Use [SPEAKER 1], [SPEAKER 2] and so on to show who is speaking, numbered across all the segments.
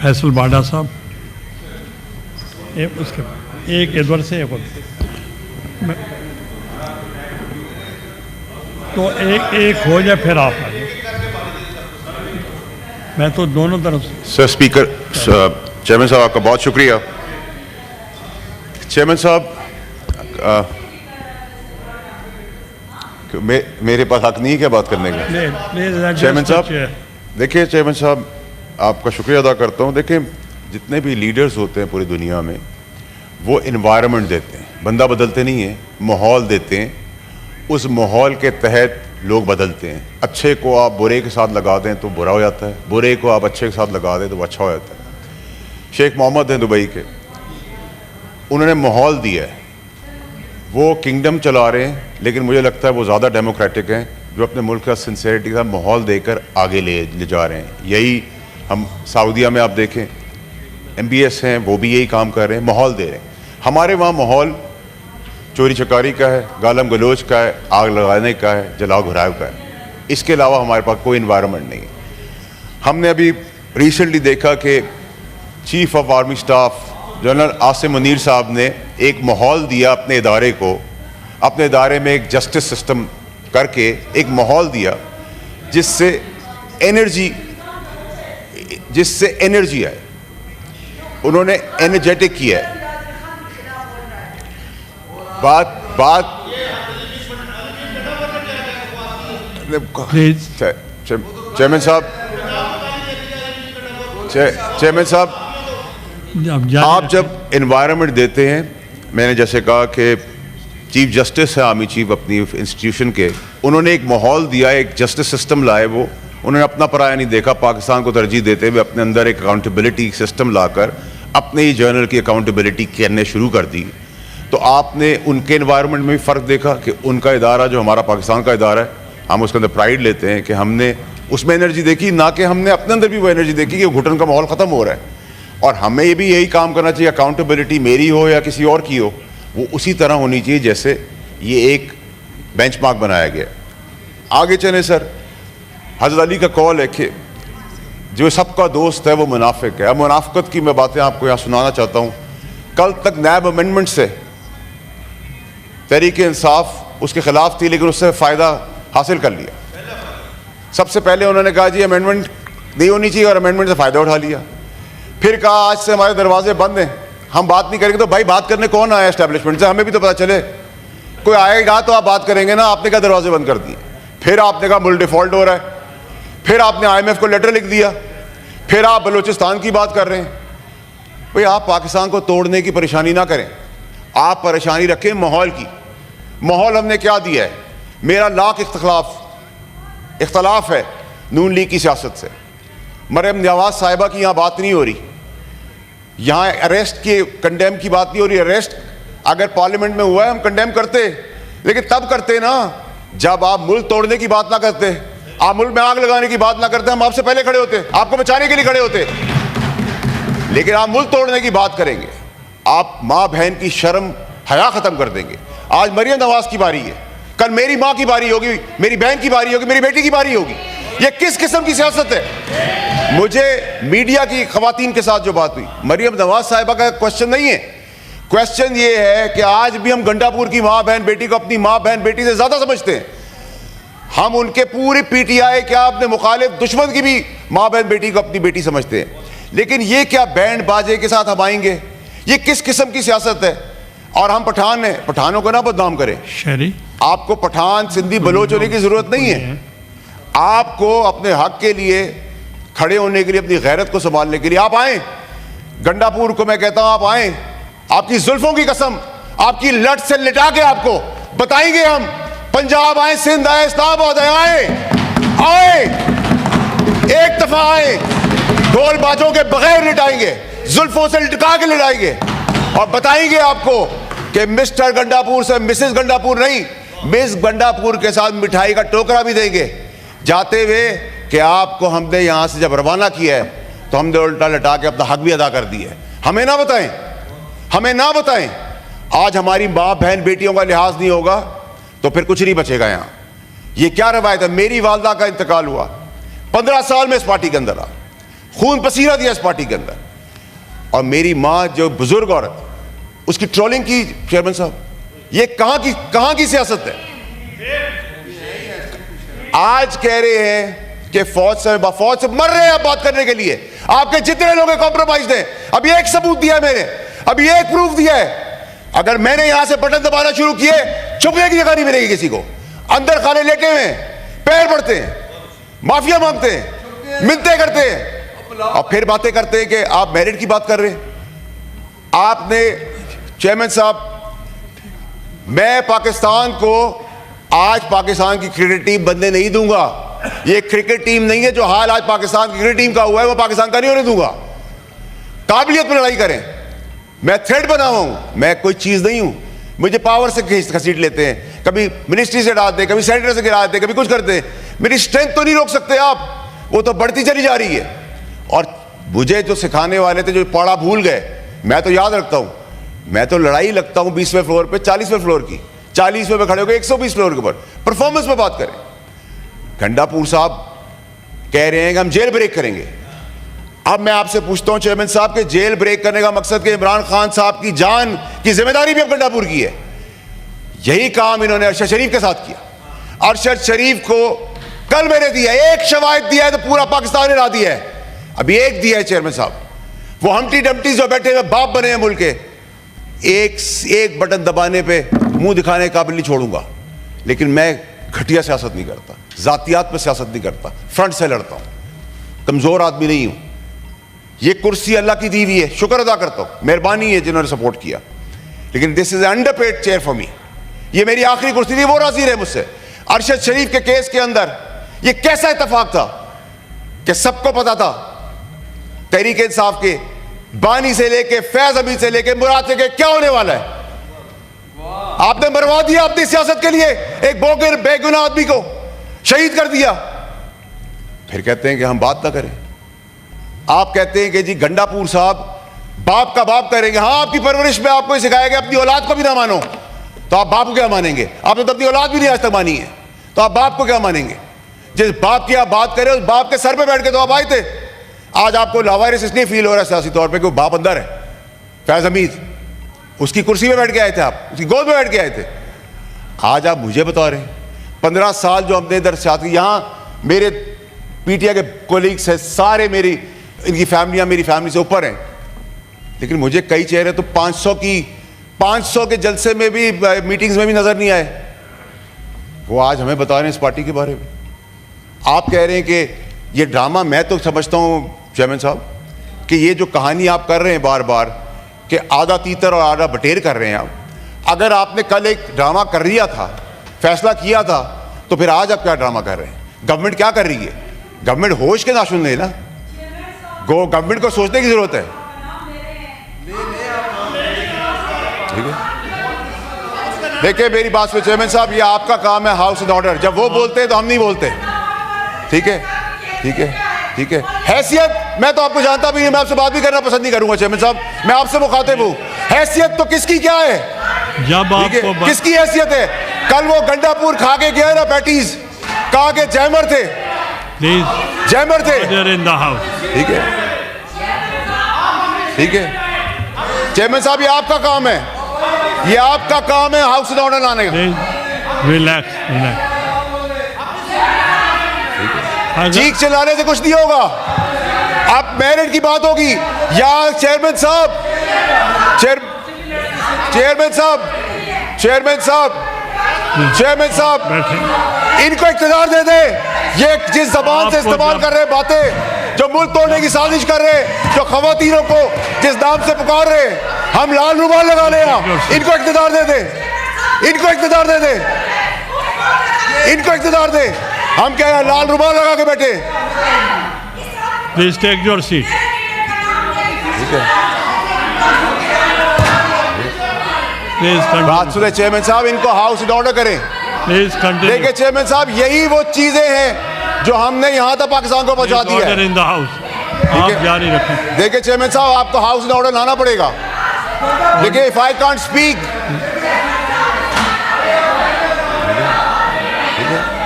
[SPEAKER 1] फैसल बाडा साहब, एक उसके एक इधर से एक उधर। तो एक हो जाए फिर आप आ जाए। मैं तो दोनों तरफ से।
[SPEAKER 2] सर स्पीकर, चेयरमैन साहब आपका बहुत शुक्रिया। चेयरमैन साहब, मेरे पास हक नहीं है क्या बात करने का? चेयरमैन साहब देखिए, चेयरमैन साहब आपका शुक्रिया अदा करता हूँ। देखिए, जितने भी लीडर्स होते हैं पूरी दुनिया में, वो इन्वायरमेंट देते हैं, बंदा बदलते नहीं है, माहौल देते हैं, उस माहौल के तहत लोग बदलते हैं। अच्छे को आप बुरे के साथ लगा दें तो बुरा हो जाता है, बुरे को आप अच्छे के साथ लगा दें तो वो अच्छा हो जाता है। शेख मोहम्मद हैं दुबई के, उन्होंने माहौल दिया है, वो किंगडम चला रहे हैं, लेकिन मुझे लगता है वो ज़्यादा डेमोक्रेटिक हैं, जो अपने मुल्क का सिंसेरिटी का माहौल देकर आगे ले जा रहे हैं। यही हम सऊदीया में आप देखें, MBS हैं, वो भी यही काम कर रहे हैं, माहौल दे रहे हैं। हमारे वहाँ माहौल चोरी चकारी का है, गालम गलोच का है, आग लगाने का है, जलाओ घुराव का है। इसके अलावा हमारे पास कोई इन्वायरमेंट नहीं है। हमने अभी रिसेंटली देखा कि chief of army staff general Asim Munir साहब ने एक माहौल दिया अपने इदारे को, अपने इदारे में एक जस्टिस सिस्टम करके एक माहौल दिया जिससे एनर्जी आए। उन्होंने एनर्जेटिक किया है। बात चेयरमैन साहब आप जब इन्वायरमेंट देते हैं, मैंने जैसे कहा कि चीफ जस्टिस है आर्मी चीफ अपनी इंस्टीट्यूशन के, उन्होंने एक माहौल दिया, एक जस्टिस सिस्टम लाए। वो उन्होंने अपना पराया नहीं देखा, पाकिस्तान को तरजीह देते हुए अपने अंदर एक अकाउंटेबिलिटी सिस्टम लाकर अपने ही जर्नल की अकाउंटेबिलिटी करने शुरू कर दी। तो आपने उनके इन्वायरमेंट में भी फ़र्क देखा कि उनका इदारा जो हमारा पाकिस्तान का इदारा है, हम उसके अंदर प्राइड लेते हैं कि हमने उसमें एनर्जी देखी, ना कि हमने अपने अंदर भी वो एनर्जी देखी कि घुटन का माहौल ख़त्म हो रहा है। और हमें ये भी यही काम करना चाहिए, अकाउंटेबिलिटी मेरी हो या किसी और की हो, वो उसी तरह होनी चाहिए जैसे ये एक बेंचमार्क बनाया गया। आगे चले सर, हज़रत अली का कौल है कि जो सबका दोस्त है वो मुनाफिक है। अब मुनाफिकत की मैं बातें आपको यहाँ सुनाना चाहता हूँ। कल तक नैब अमेंडमेंट से तहरीक इंसाफ उसके खिलाफ थी, लेकिन उससे फ़ायदा हासिल कर लिया। सबसे पहले उन्होंने कहा जी अमेंडमेंट नहीं होनी चाहिए और अमेंडमेंट से फ़ायदा उठा लिया। फिर कहा आज से हमारे दरवाजे बंद हैं, हम बात नहीं करेंगे। तो भाई बात करने कौन आया एस्टेब्लिशमेंट से? हमें भी तो पता चले, कोई आएगा तो आप बात करेंगे ना। आपने क्या दरवाजे बंद कर दिए? फिर आपने कहा मुल्क डिफॉल्ट हो रहा है, फिर आपने IMF को लेटर लिख दिया, फिर आप बलूचिस्तान की बात कर रहे हैं। भाई आप पाकिस्तान को तोड़ने की परेशानी ना करें, आप परेशानी रखें माहौल की। माहौल हमने क्या दिया है? मेरा लाख इख्तलाफ है नून लीग की सियासत से। मरियम नवाज साहिबा की यहाँ बात नहीं हो रही, यहाँ अरेस्ट के कंडेम की बात नहीं हो रही। अरेस्ट अगर पार्लियामेंट में हुआ है हम कंडेम करते, लेकिन तब करते ना जब आप मुल्क तोड़ने की बात ना करते, आप मुल्क में आग लगाने की बात ना करते। हम आपसे पहले खड़े होते, आपको बचाने के लिए खड़े होते, लेकिन आप मुल्क तोड़ने की बात करेंगे। आप माँ बहन की शर्म हया खत्म कर देंगे। आज मरियम नवाज की बारी है, कल मेरी माँ की बारी होगी, मेरी बहन की बारी होगी, मेरी बेटी की बारी होगी। ये किस किस्म की सियासत है? मुझे मीडिया की खवातीन के साथ जो बात हुई, मरियम नवाज साहिबा का क्वेश्चन नहीं है। क्वेश्चन ये है कि आज भी हम गंडापुर की माँ बहन बेटी को अपनी माँ बहन बेटी से ज्यादा समझते हैं। हम उनके पूरी PTI क्या अपने मुखालिफ दुश्मन की भी माँ बहन बेटी को अपनी बेटी समझते हैं। लेकिन ये क्या बैंड बाजे के साथ हम आएंगे? ये किस किस्म की सियासत है? और हम पठान हैं, पठानों को ना बदनाम करें। आपको पठान सिंधी बलोच होने की जरूरत नहीं है। आपको अपने हक के लिए खड़े होने के लिए, अपनी गैरत को संभालने के लिए आप आए गंडापुर को। मैं कहता हूं आप आए, आपकी जुल्फों की कसम, आपकी लट से लिटा के आपको बताएंगे हम। पंजाब आए, सिंध आए, इस्लामाबाद आए, आए एक दफा आए, ढोल बाजों के बगैर लिटाएंगे, जुल्फों से लिटका के लिटाएंगे और बताएंगे आपको कि मिस्टर गंडापुर से मिसेस गंडापुर नहीं, मिस गंडापुर के साथ मिठाई का टोकरा भी देंगे जाते हुए कि आपको हमने यहां से जब रवाना किया है तो हमने उल्टा लटा के अपना हक भी अदा कर दिया है। हमें ना बताएं, हमें ना बताएं। आज हमारी माँ बहन बेटियों का लिहाज नहीं होगा तो फिर कुछ नहीं बचेगा यहाँ। ये क्या रवायत है? मेरी वालदा का इंतकाल हुआ, 15 साल में इस पार्टी के अंदर रहा, खून पसीना दिया इस पार्टी के अंदर। और मेरी माँ जो बुजुर्ग औरत, उसकी ट्रोलिंग की चेयरमैन साहब, ये कहां की सियासत है? आज कह रहे हैं कि फौज से मर रहे हैं आप बात करने के लिए। आपके जितने लोग कॉम्प्रोमाइज हैं, अभी एक सबूत दिया है मैंने, अभी एक प्रूफ दिया है। अगर मैंने यहां से बटन दबाना शुरू किए, छुपने की जगह नहीं मिलेगी किसी को। अंदर खाने लेटे हुए हैं, पैर पड़ते हैं, माफिया मांगते हैं, मिलते करते हैं और फिर बातें करते हैं कि आप मेरिट की बात कर रहे हैं। आपने चेयरमैन साहब, मैं पाकिस्तान को आज पाकिस्तान की क्रिकेट टीम बनने नहीं दूंगा। ये क्रिकेट टीम नहीं है। जो हाल आज पाकिस्तान की क्रिकेट टीम का हुआ है वो पाकिस्तान का नहीं होने दूंगा। काबिलियत में लड़ाई करें। मैं थ्रेड बना हुआ हूं, मैं कोई चीज नहीं हूं। मुझे पावर से घसीट लेते हैं, कभी मिनिस्ट्री से डालते हैं, कभी सेनेटर से गिरा देते हैं, कभी कुछ करते हैं। मेरी स्ट्रेंथ तो नहीं रोक सकते आप, वो तो बढ़ती चली जा रही है। और मुझे जो सिखाने वाले थे, जो पढ़ा भूल गए, मैं तो याद रखता हूं। मैं तो लड़ाई लगता हूं 20वें फ्लोर पे 40वें फ्लोर की, 40वें पे खड़े होकर 120 फ्लोर के ऊपर परफॉर्मेंस पे बात करें। गंडापुर साहब कह रहे हैं कि हम जेल ब्रेक करेंगे। अब मैं आपसे पूछता हूं चेयरमैन साहब के जेल ब्रेक करने का मकसद कि इमरान खान साहब की जान की जिम्मेदारी भी अब गंडापुर की है। यही काम इन्होंने अरशद शरीफ के साथ किया। अरशद शरीफ को कल मैंने दिया, एक शवाहिद दिया है तो पूरा पाकिस्तान हिला दिया है। अभी एक दिया है चेयरमैन साहब। वो हम्टी डम्टी जो बैठे हुए बाप बने हैं मुल्क के, एक बटन दबाने पे मुंह दिखाने के काबिल नहीं छोड़ूंगा। लेकिन मैं घटिया सियासत नहीं करता, जातियात पे सियासत नहीं करता, फ्रंट से लड़ता हूं, कमजोर आदमी नहीं हूं। ये कुर्सी अल्लाह की दी हुई है, शुक्र अदा करता हूं, मेहरबानी है जिन्होंने सपोर्ट किया। लेकिन this is underpaid chair for me. ये मेरी आखिरी कुर्सी थी, वो राजी रहे मुझसे। अरशद शरीफ के केस के अंदर ये कैसा इत्तेफाक था कि सबको पता था, तहरीक इंसाफ के बानी से लेके फैज हमीद से लेके मुराद से क्या होने वाला है। आपने मरवा दिया अपनी सियासत के लिए, एक बोगर बेगुनाह आदमी को शहीद कर दिया। फिर कहते हैं कि हम बात ना करें। आप कहते हैं कि जी गंडापुर साहब बाप का बाप करेंगे। हाँ, आपकी परवरिश में आपको सिखाया गया अपनी औलाद को भी ना मानो, तो आप बाप को क्या मानेंगे? आपने तो अपनी औलाद भी नहीं आज तक मानी है, तो आप बाप को क्या मानेंगे? जिस बाप की आप बात करें, उस बाप के सर पे बैठ के तो आप आए थे। आज आपको लावारिस इसलिए फील हो रहा है सियासी तौर पे कि वो बाप अंदर है। फैज हमीद, उसकी कुर्सी पे बैठ के आए थे आप, उसकी गोद में बैठ के आए थे। आज आप मुझे बता रहे हैं 15 साल जो हमने इधर सियासत, यहाँ मेरे पीटीआई के कोलीग्स हैं सारे, मेरी इनकी फैमिलियाँ मेरी फैमिली से ऊपर हैं। लेकिन मुझे कई चेहरे तो 500 के जलसे में भी, मीटिंग्स में भी नजर नहीं आए। वो आज हमें बता रहे हैं इस पार्टी के बारे में। आप कह रहे हैं कि ये ड्रामा, मैं तो समझता हूँ चेयरमैन साहब कि ये जो कहानी आप कर रहे हैं बार बार कि आधा तीतर और आधा बटेर कर रहे हैं आप। अगर आपने कल एक ड्रामा कर लिया था, फैसला किया था, तो फिर आज आप क्या ड्रामा कर रहे हैं? गवर्नमेंट क्या कर रही है? गवर्नमेंट होश के नाशुन है ना। गवर्नमेंट को सोचने की जरूरत है। ठीक है, देखिए मेरी बात सुनिए चेयरमैन साहब, ये आपका काम है हाउस एंड ऑर्डर। जब वो बोलते हैं तो हम नहीं बोलते। ठीक है, ठीक है, ठीक है। हैसियत, मैं तो आपको जानता भी नहीं, मैं आपसे बात भी करना पसंद नहीं करूंगा चेयरमैन साहब। मैं आपसे मुखातिब हूं। हैसियत तो किसकी क्या है?
[SPEAKER 1] जब आपको
[SPEAKER 2] किसकी हैसियत है? कल वो गंडापुर खा के गया ना पैटीज, कहा के जैमर थे, जैमर थे।
[SPEAKER 1] इन द हाउस।
[SPEAKER 2] ठीक है, ठीक है चेयरमैन साहब, ये आपका काम है, ये आपका काम है हाउस एंड ऑर्डर लाने का।
[SPEAKER 1] Relax, relax.
[SPEAKER 2] चीख चिल्लाने से कुछ नहीं होगा। अब मेरिट की बात होगी या चेयरमैन साहब, चेयरमैन साहब, चेयरमैन साहब, चेयरमैन साहब, इनको इख्तियार दे दे। ये जिस जबान से इस्तेमाल कर रहे बातें, जो मुल्क तोड़ने की साजिश कर रहे, जो खवातीनों को जिस नाम से पुकार रहे, हम लाल रुमाल लगा ले, इनको इख्तियार दे दे, इनको इख्तियार दे दे, इनको इख्तियार दे। हम क्या है, लाल रुमाल लगा के बैठे।
[SPEAKER 1] Please take your seat.
[SPEAKER 2] ठीक है,
[SPEAKER 1] प्लीज
[SPEAKER 2] बात सुने चेयरमैन साहब, इनको हाउस इन ऑर्डर करें।
[SPEAKER 1] Please continue.
[SPEAKER 2] देखिए चेयरमैन साहब, यही वो चीजें हैं जो हमने यहां तक पाकिस्तान को पहुंचा दी है।
[SPEAKER 1] इन द हाउस आप जारी रखें।
[SPEAKER 2] देखिए चेयरमैन साहब, आपको हाउस इन ऑर्डर लाना पड़ेगा। देखिए, इफ आई कांट स्पीक,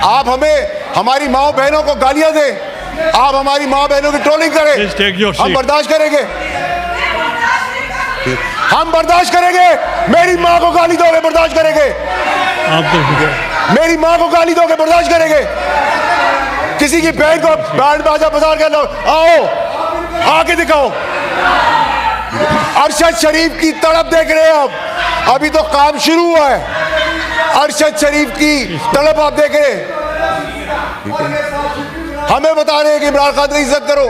[SPEAKER 2] आप हमें, हमारी माओ बहनों को गालियां दे, आप हमारी माँ बहनों की ट्रोलिंग करें,
[SPEAKER 1] Please take your
[SPEAKER 2] हम
[SPEAKER 1] seat.
[SPEAKER 2] बर्दाश्त करेंगे, हम बर्दाश्त करेंगे। मेरी माँ को गाली दोगे, बर्दाश्त करेंगे।
[SPEAKER 1] आप तो
[SPEAKER 2] मेरी माँ को गाली दोगे, बर्दाश्त करेंगे। किसी की बहन को बैंड बाजा बाजार कर लो, आओ आके दिखाओ। अरशद शरीफ की तड़प देख रहे हैं आप, अभी तो काम शुरू हुआ है। अरशद शरीफ की तड़प आप देख रहे हैं। हमें बता रहे हैं कि इमरान खान की इज्जत करो।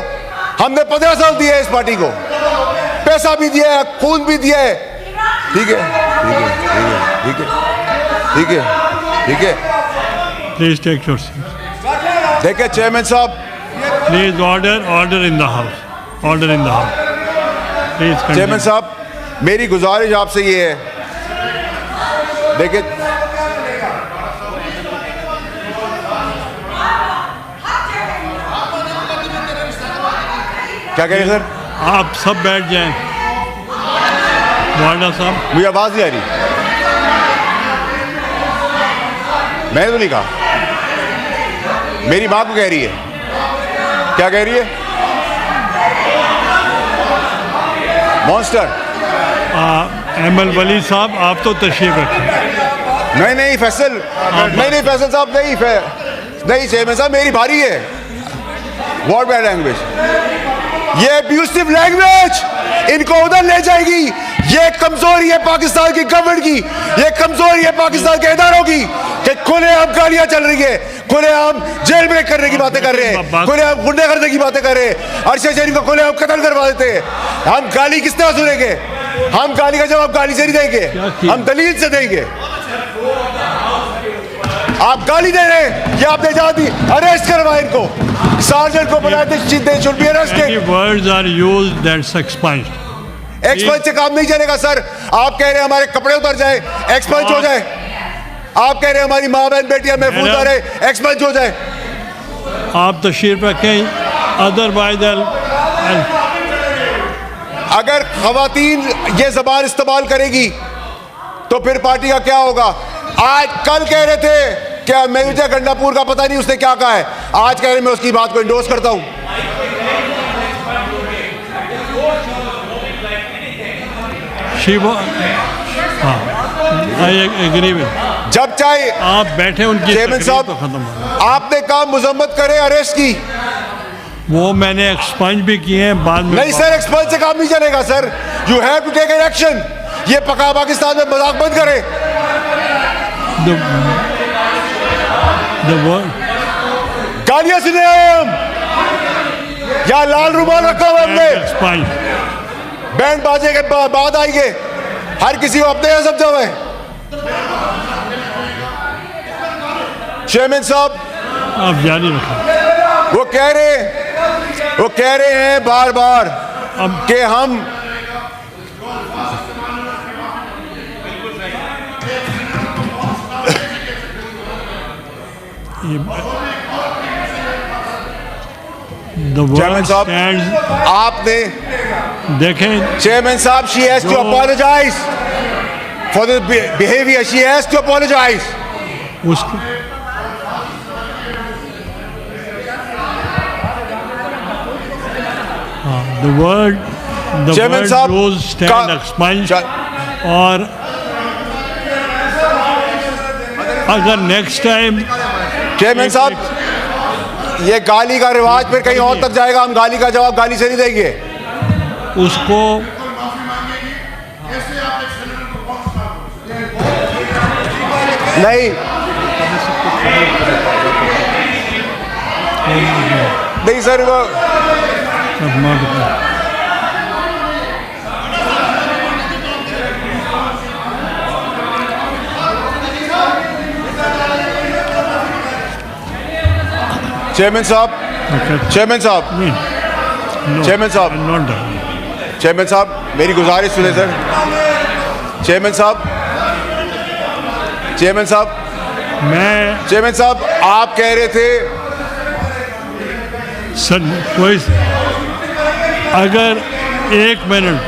[SPEAKER 2] हमने 15 साल दिए इस पार्टी को, पैसा भी दिया है, खून भी दिया है। ठीक है, ठीक है, ठीक है, ठीक है।
[SPEAKER 1] Please take your seat.
[SPEAKER 2] देखिए चेयरमैन साहब,
[SPEAKER 1] please order in the house, order in the house. Please
[SPEAKER 2] chairman साहब, मेरी गुजारिश आपसे ये है, देखिए क्या कह रहे हैं सर?
[SPEAKER 1] आप सब बैठ जाएं। वार्डा साहब,
[SPEAKER 2] मुझे आवाज नहीं आ रही, मैंने तो नहीं कहा, मेरी माँ को कह रही है। क्या कह रही है? मॉन्स्टर।
[SPEAKER 1] एमएल वली साहब, आप तो तशरीफ रखें।
[SPEAKER 2] नहीं फैसल, नहीं फैसल साहब, नहीं चेयरमैन साहब, मेरी भारी है। व्हाट बैड लैंग्वेज, ये अब्यूसिव लैंग्वेज इनको उधर ले जाएगी। ये कमजोरी है पाकिस्तान की गवर्नमेंट की, ये कमजोरी है पाकिस्तान के इदारों की कि खुलेआम गालियां चल रही है, खुलेआम जेल ब्रेक करने की बातें कर रहे हैं, खुलेआम गुंडे करने की बातें कर रहे हैं, अरशद शरीफ को खुलेआम कत्ल करवा देते हैं। हम गाली किस तरह सुनेंगे? हम गाली का जवाब गाली से नहीं देंगे, हम दलील से देंगे। आप गाली दे रहे हैं, ये आपने जा दी, अरेस्ट करवाए इनको, सार्जेंट को बुलाए, they should be arrested.
[SPEAKER 1] Words are used that's expunged.
[SPEAKER 2] Expunge से काम नहीं चलेगा सर। आप कह रहे हैं हमारे कपड़े उतर जाए, एक्सपंज हो जाए। आप कह रहे हैं हमारी माँ बहन बेटियां महफूज आ रहे, एक्सपंज हो जाए।
[SPEAKER 1] आप तशरीफ रखें, अदरवाइज
[SPEAKER 2] अगर खवातीन ये जबान इस्तेमाल करेगी तो फिर पार्टी का क्या होगा? आज कल कह रहे थे क्या मेहुजा गंडापुर का पता नहीं उसने क्या कहा है, आज कह रहे मैं उसकी बात को इंडोर्स करता हूं।
[SPEAKER 1] I agree with.
[SPEAKER 2] जब चाहे
[SPEAKER 1] आप बैठे, उनकी
[SPEAKER 2] चेयरमैन
[SPEAKER 1] तकरीर
[SPEAKER 2] साहब,
[SPEAKER 1] तो खत्म हो।
[SPEAKER 2] आपने कहा मुजम्मत करे अरेस्ट की,
[SPEAKER 1] वो मैंने एक्सपंज भी किए हैं बाद में।
[SPEAKER 2] नहीं सर, एक्सपंज से काम नहीं चलेगा sir, you have to take an action. ये पका पाकिस्तान में मजाक बंद करे। गालियां सुने हम, या लाल रुमाल रखा हुआ हमने, बैंड बाजे के बाद आएंगे, हर किसी को अपने यहाँ समझा हुआ है। चेयरमैन साहब,
[SPEAKER 1] आप जारी रखें।
[SPEAKER 2] वो कह रहे हैं बार बार कि हम चेयरमैन साहब, आपने
[SPEAKER 1] देखें,
[SPEAKER 2] चेयरमैन साहब, she has to apologise for the behaviour, she has to apologise.
[SPEAKER 1] उसको the word
[SPEAKER 2] चेयरमैन साहब
[SPEAKER 1] used stand expunged, और अगर नेक्स्ट टाइम
[SPEAKER 2] चेयरमैन साहब, ये गाली का रिवाज फिर कहीं और तक जाएगा, हम गाली का जवाब गाली से नहीं देंगे।
[SPEAKER 1] उसको
[SPEAKER 2] नहीं सर, वो चेयरमैन साहब, चेयरमैन साहब, चेयरमैन साहब, चेयरमैन साहब, मेरी गुजारिश सुने सर। चेयरमैन साहब, चेयरमैन साहब, चेयरमैन साहब, आप कह रहे थे
[SPEAKER 1] सर, कोई अगर 1 minute,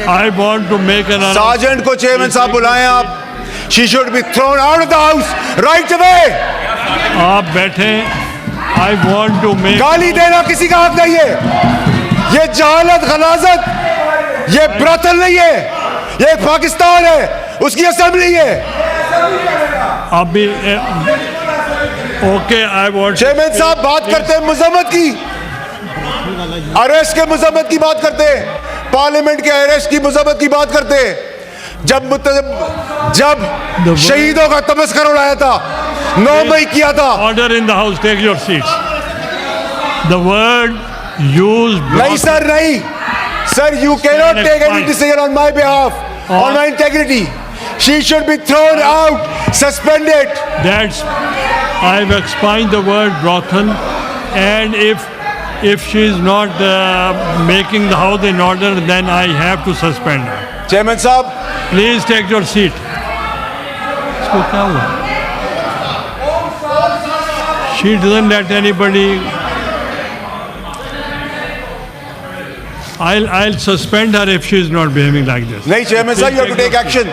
[SPEAKER 1] I want to make an
[SPEAKER 2] sergeant को चेयरमैन साहब बुलाएं आप। She should be thrown out of the house right away.
[SPEAKER 1] आप बैठे, I want to make.
[SPEAKER 3] गाली देना किसी का हक नहीं है। ये जहालत गलाजत, ये ब्रतल नहीं है, ये पाकिस्तान है, उसकी असेंबली है।
[SPEAKER 1] अभी ओके, आई वांट।
[SPEAKER 3] चेयरमैन साहब बात करते हैं मजम्मत की, अरेस्ट के मजम्मत की बात करते हैं, पार्लियामेंट के अरेस्ट की मजम्मत की बात करते हैं। जब शहीदों का तमस्कर उड़ाया था, 9 मई किया था।
[SPEAKER 1] Order in the house, take your seats. The word used.
[SPEAKER 3] नहीं सर, नहीं sir, you cannot take any decision on my behalf, on my integrity. She should be thrown out, suspended.
[SPEAKER 1] That's, I've explained the word brothel, and if she is not making the house in order, then I have to suspend her.
[SPEAKER 3] Chairman साहब,
[SPEAKER 1] Please take your seat. इसको क्या हुआ? She doesn't let anybody. I'll suspend her if she is not behaving like this.
[SPEAKER 3] नहीं chairman साहब, you have to take action.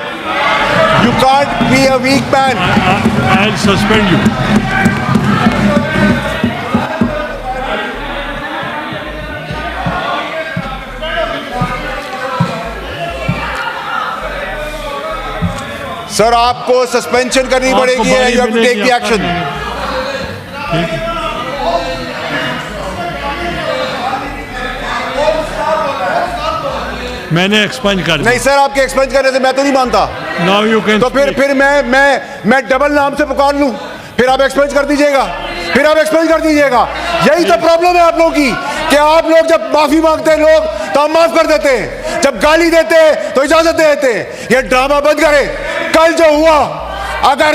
[SPEAKER 3] You can't be a weak man.
[SPEAKER 1] I'll suspend you.
[SPEAKER 3] Sir, आपको suspension करनी पड़ेगी, you have to take the action.
[SPEAKER 1] मैंने एक्सपेंज कर दिया।
[SPEAKER 3] नहीं sir, आपके एक्सपेंज करने से मैं तो नहीं मानता।
[SPEAKER 1] Now you can
[SPEAKER 3] तो फिर मैं डबल नाम से पुकार लूं, फिर आप एक्सपेंज कर दीजिएगा, फिर आप एक्सपेंज कर दीजिएगा। यही तो प्रॉब्लम है आप लोगों की, कि आप लोग जब माफी मांगते हैं लोग तो हम माफ कर देते हैं, जब गाली देते हैं तो इजाजत दे देते हैं। ये ड्रामा बंद करें। कल जो हुआ, अगर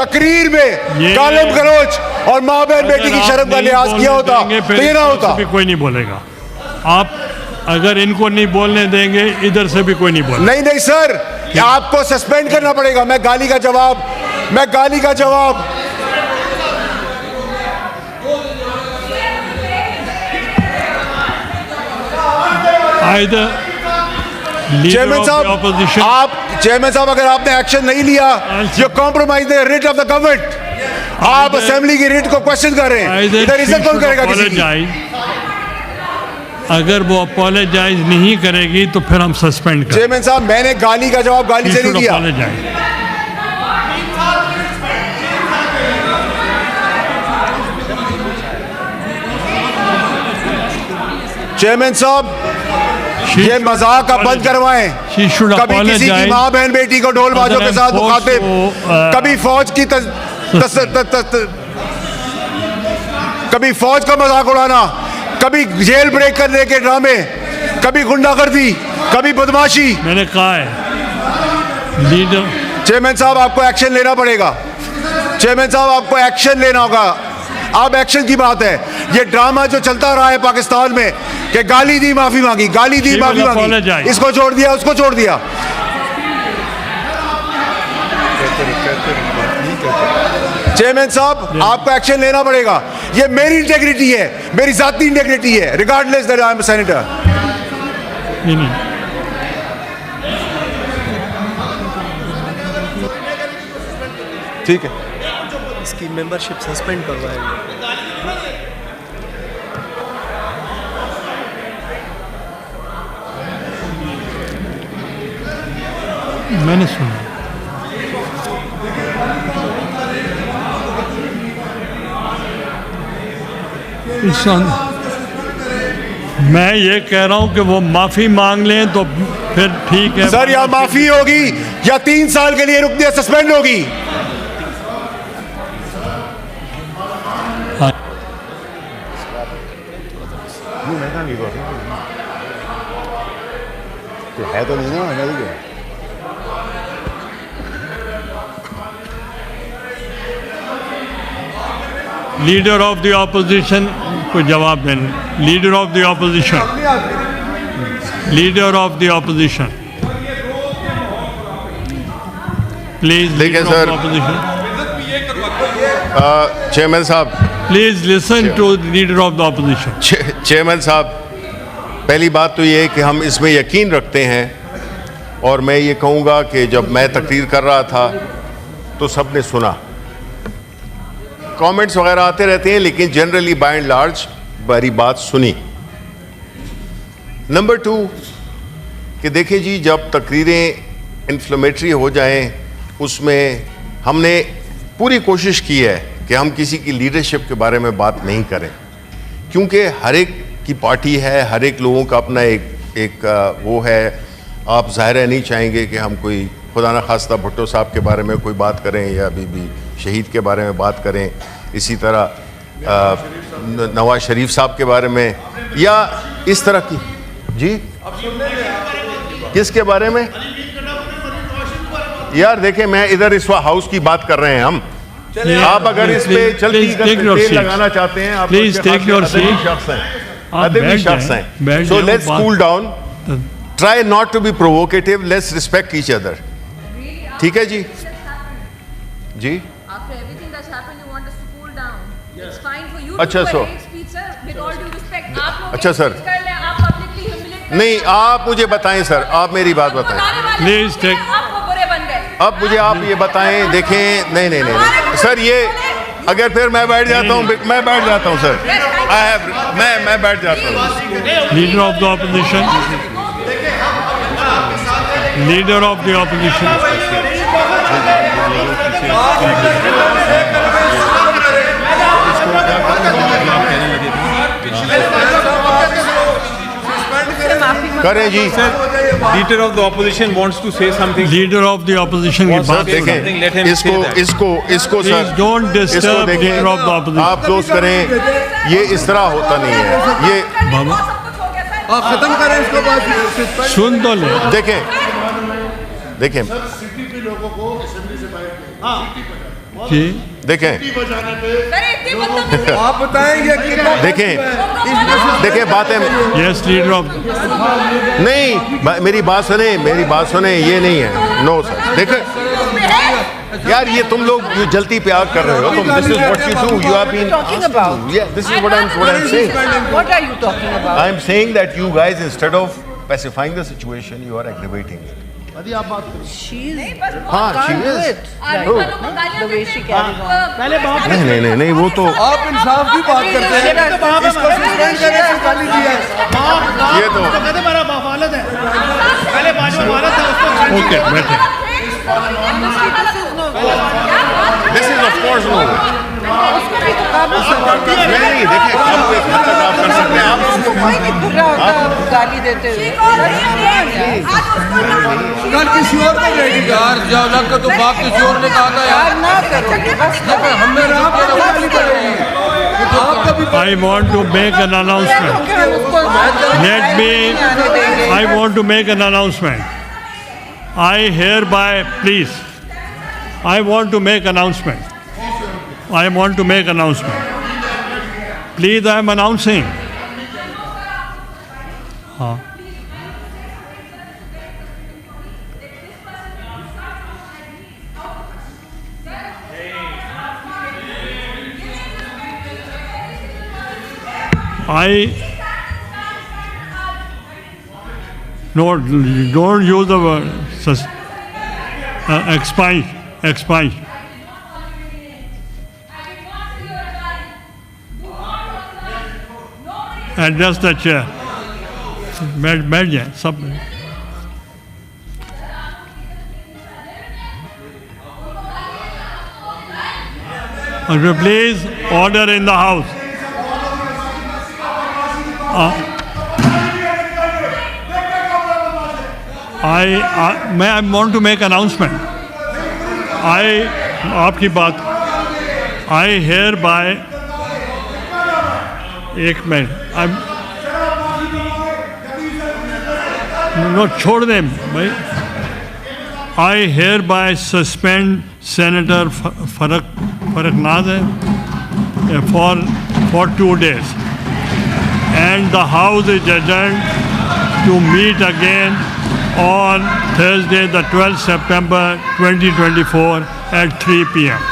[SPEAKER 3] तकरीर में गालिब गलौज और माँ बहन बेटी की शर्म का लिहाज किया होता तो ये ना होता।
[SPEAKER 1] कोई नहीं बोलेगा। आप अगर इनको नहीं बोलने देंगे, इधर से भी कोई नहीं बोलेगा।
[SPEAKER 3] नहीं सर, आपको सस्पेंड करना पड़ेगा। मैं गाली का जवाब चेयरमैन साहब, अगर आपने एक्शन नहीं लिया, you compromise the writ of the government. आप असेंबली की रिट को क्वेश्चन कर रहे हैं, इधर इज्जत कौन करेगा किसी की?
[SPEAKER 1] अगर वो अपोलोजाइज नहीं करेगी तो फिर हम सस्पेंड करें।
[SPEAKER 3] चेयरमैन साहब, मैंने गाली का जवाब गाली से नहीं दिया। चेयरमैन साहब, ये मजाक आप बंद करवाएं। कभी किसी की माँ बहन बेटी को ढोल बाजों के साथ मुखातिब, कभी फौज का मजाक उड़ाना, कभी जेल ब्रेक करने के ड्रामे, कभी गुंडागर्दी, कभी बदमाशी।
[SPEAKER 1] मैंने कहा है लीडर।
[SPEAKER 3] चेयरमैन साहब, आपको एक्शन लेना पड़ेगा। चेयरमैन साहब, आपको एक्शन लेना होगा। अब एक्शन की बात है। ये ड्रामा जो चलता रहा है पाकिस्तान में कि गाली दी माफी मांगी, गाली दी माफी मांगी, इसको छोड़ दिया, उसको छोड़ दिया। चेयरमैन साहब, आपको एक्शन लेना पड़ेगा। ये मेरी इंटेग्रिटी है, मेरी जाती इंटेग्रिटी है, regardless that I am a senator. ठीक है,
[SPEAKER 4] इसकी मेंबरशिप सस्पेंड करवाएंगे।
[SPEAKER 1] मैंने सुना। मैं ये कह रहा हूं कि वो माफी मांग लें तो फिर ठीक है
[SPEAKER 3] सर। या माफी होगी या 3 साल के लिए रुक दिया सस्पेंड होगी। है तो नहीं ना,
[SPEAKER 1] लीडर ऑफ द ऑपोजिशन को जवाब देना। Leader of the opposition, leader of the opposition, please.
[SPEAKER 5] देखिए सर, चेयरमैन साहब,
[SPEAKER 1] please listen to leader of the opposition.
[SPEAKER 5] Chairman साहब, पहली बात तो ये है कि हम इसमें यकीन रखते हैं, और मैं ये कहूँगा कि जब मैं तकरीर कर रहा था तो सबने सुना। कमेंट्स वगैरह आते रहते हैं, लेकिन जनरली बाय एंड लार्ज मेरी बात सुनी। नंबर 2 कि देखिए जी, जब तकरीरें इन्फ्लेमेटरी हो जाएं, उसमें हमने पूरी कोशिश की है कि हम किसी की लीडरशिप के बारे में बात नहीं करें, क्योंकि हर एक की पार्टी है, हर एक लोगों का अपना एक वो है। आप ज़ाहिर नहीं चाहेंगे कि हम कोई खुदा न खास्ता भुट्टो साहब के बारे में कोई बात करें या बीबी शहीद के बारे में बात करें, इसी तरह नवाज शरीफ साहब के बारे में, या इस तरह की। जी किसके बारे में? यार देखें, मैं इधर इस हाउस की बात कर रहे हैं हम। आप अगर इस पे चलती तेल लगाना चाहते हैं, आप
[SPEAKER 1] प्लीज टेक योर सीट।
[SPEAKER 5] अदबी शख्स हैं, so let's cool down, try not to be provocative, let's respect each other. ठीक है जी? जी
[SPEAKER 6] After everything that's happened, you want us to cool down. It's fine for you
[SPEAKER 5] अच्छा,
[SPEAKER 6] to do
[SPEAKER 5] so-
[SPEAKER 6] a hate speech, sir. With all due respect, आप लोग
[SPEAKER 5] अच्छा,
[SPEAKER 6] hate
[SPEAKER 5] sir.
[SPEAKER 6] speech कर लें, आप publicly humiliate कर
[SPEAKER 5] नहीं,
[SPEAKER 6] लें।
[SPEAKER 5] आप मुझे बताएं सर, आप मेरी बात
[SPEAKER 6] आपको
[SPEAKER 5] बताएं।
[SPEAKER 6] बताने वाले
[SPEAKER 1] Please
[SPEAKER 6] लोग हैं,
[SPEAKER 1] take-
[SPEAKER 6] आप वो बुरे बन गए।
[SPEAKER 5] अब मुझे आप ये बताएं, देखें, नहीं सर, ये अगर फिर मैं बैठ जाता हूँ सर, मैं बैठ जाता हूँ।
[SPEAKER 1] Leader of the opposition, leader of the opposition.
[SPEAKER 5] करें जी।
[SPEAKER 7] Leader of the opposition wants to say something.
[SPEAKER 1] Leader of the opposition की
[SPEAKER 5] सर
[SPEAKER 1] बात
[SPEAKER 7] Let him
[SPEAKER 5] देखें,
[SPEAKER 7] say that.
[SPEAKER 5] इसको
[SPEAKER 1] Please
[SPEAKER 5] सर,
[SPEAKER 1] don't disturb
[SPEAKER 5] इसको देखें,
[SPEAKER 1] leader of the opposition.
[SPEAKER 5] आप close करें, ये इस तरह होता नहीं है। ये
[SPEAKER 1] बाबा
[SPEAKER 6] सब कुछ हो गया, सर।
[SPEAKER 4] खत्म करें इसको बात।
[SPEAKER 1] सुन तो ले।
[SPEAKER 5] देखें
[SPEAKER 1] जी
[SPEAKER 5] देखें
[SPEAKER 6] सर, इतनी बदतमीजी।
[SPEAKER 4] आप बताएंगे कितना
[SPEAKER 5] देखें बातें
[SPEAKER 1] यस लीडर ऑफ
[SPEAKER 5] नहीं, मेरी बात सुने, ये नहीं है। नो सर, देखें यार, ये तुम लोग ये जल्दी पे आग कर रहे हो तुम। This is what you do, you have been
[SPEAKER 8] talking about?
[SPEAKER 5] This is what I am saying.
[SPEAKER 8] What are you talking about?
[SPEAKER 5] I am saying that you guys, instead of pacifying the situation, you are aggravating it.
[SPEAKER 8] She's
[SPEAKER 6] नहीं, बस
[SPEAKER 5] हाँ,
[SPEAKER 6] बहुत
[SPEAKER 5] she
[SPEAKER 8] can't do
[SPEAKER 5] is.
[SPEAKER 8] it.
[SPEAKER 6] आदमी वालों को गालियां
[SPEAKER 8] The way
[SPEAKER 6] देते
[SPEAKER 8] she
[SPEAKER 6] हैं।
[SPEAKER 8] carries on.
[SPEAKER 5] नहीं, वो तो
[SPEAKER 4] आप इंसाफ की बात करते हैं, इसको सस्पेंड करने से गाली दी है।
[SPEAKER 5] ये तो
[SPEAKER 1] ओके बैठे।
[SPEAKER 5] This is of course no. नहीं देखें, हम कोई खतरा आप कर सकते हैं, आप
[SPEAKER 8] कोई भी बुरा होता है गाली देते हुए।
[SPEAKER 4] कल किसी और को देगी यार, जब का तो बाप किसी और ने कहा था
[SPEAKER 8] यार ना करो, बस
[SPEAKER 4] हमने आप को गाली कर रही है। आप कभी
[SPEAKER 1] I want to make an announcement. Let me, I want to make an announcement. I hereby, please, I want to make announcement. I want to make announcement. Please, I am announcing. हाँ. No, don't use the word expunge. Address the chair. बैठ जाए सब। Please, order in the house. I want to make announcement. आपकी बात, I hereby, एक minute, no, छोड़ दें भाई। I hereby suspend Senator Farraknaz for 2 days, and the House is adjourned to meet again on Thursday, the 12th September 2024 at 3 p.m.